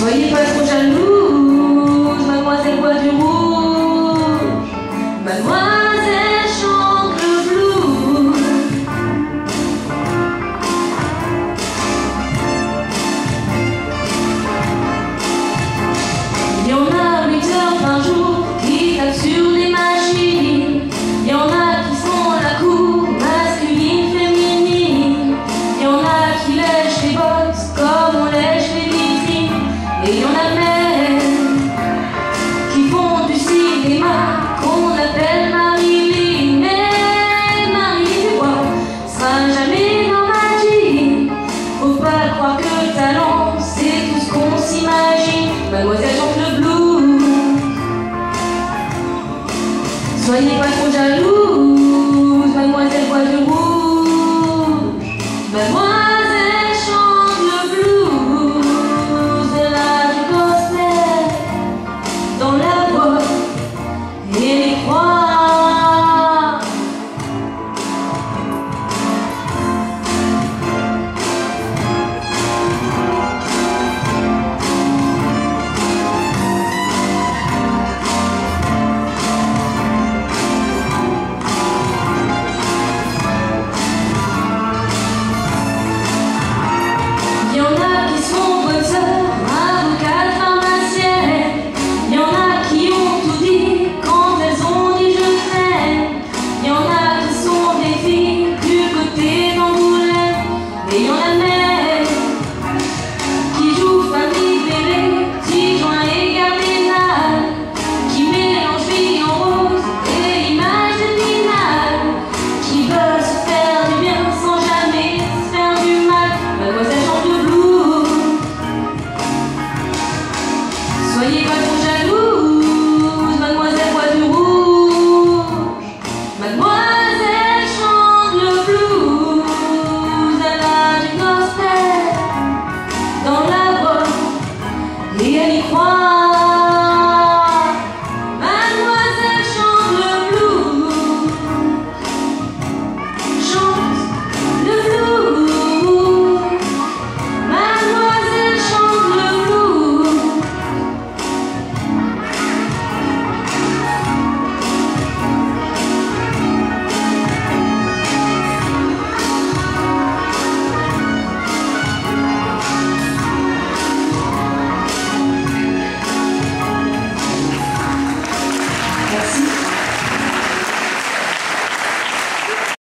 Soyez pas trop jalouse, mademoiselle boit du rouge, mademoiselle chante le blues. Il y en a 8 heures par jour qui tapent sur des machines. Il y en a qui font la cour masculine, féminine. Il y en a qui lèchent les bottes comme on lèche les vitrines. Et il y en a même